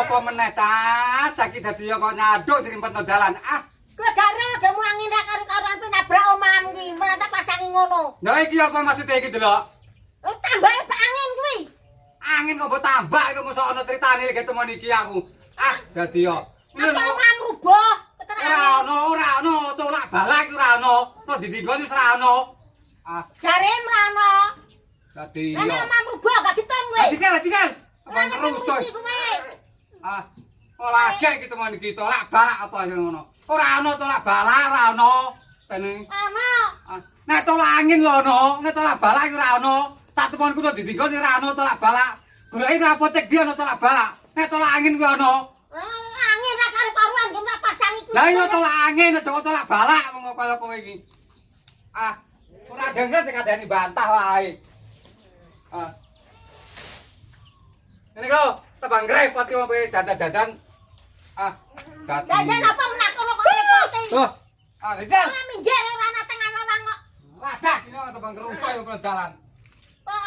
apa meneh cacak iki dadi kok nyaduk dirimpetno dalan. Ah, Kowe gak gamu angin ra karo-karuan pe nabrak omahmu iki, malah tak pasangi ngono. lha iki apa maksudnya iki delok? Oh, tambahe pak angin kuwi. Angin kok mbok tambah iku mosok ana critane lek ketemu iki aku. Ah, dadi yo. Apa omahmu rubuh? Ora ono, tolak balak ora ono. No didinggon wis ora ono. Ah, Jare mrano. dadi Lah yo. omahmu rubuh gak diton kowe. Dikan. Apa ngerusuh. Ah, olah gek iki temen iki tolak balak apa ngono. Ora ono tolak balak, ora ono. Tene. Ana. Nek tolak angin lho ono, nek tolak balak ora ono. Tak temonku to didinggon ora ono tolak balak. Goleki nang apotek dia ono tolak balak. Nek tolak angin kuwi ono. Angin ra karo-karuan kok tak pasangi kuwi. Lah iya tolak angin aja kok tolak balak wong kaya kowe iki. Ah, ora denger dikandani bantah wae. Ah. Ini kok tebang repot ki wong kowe dadan-dadan. Ah, dadi. Dadan apa menakono kok repot. Tuh. Ah, lihat. Ora minggir ora ana tengah lawang kok. Wadah, ini tebang kerusuh yang dalan. Kok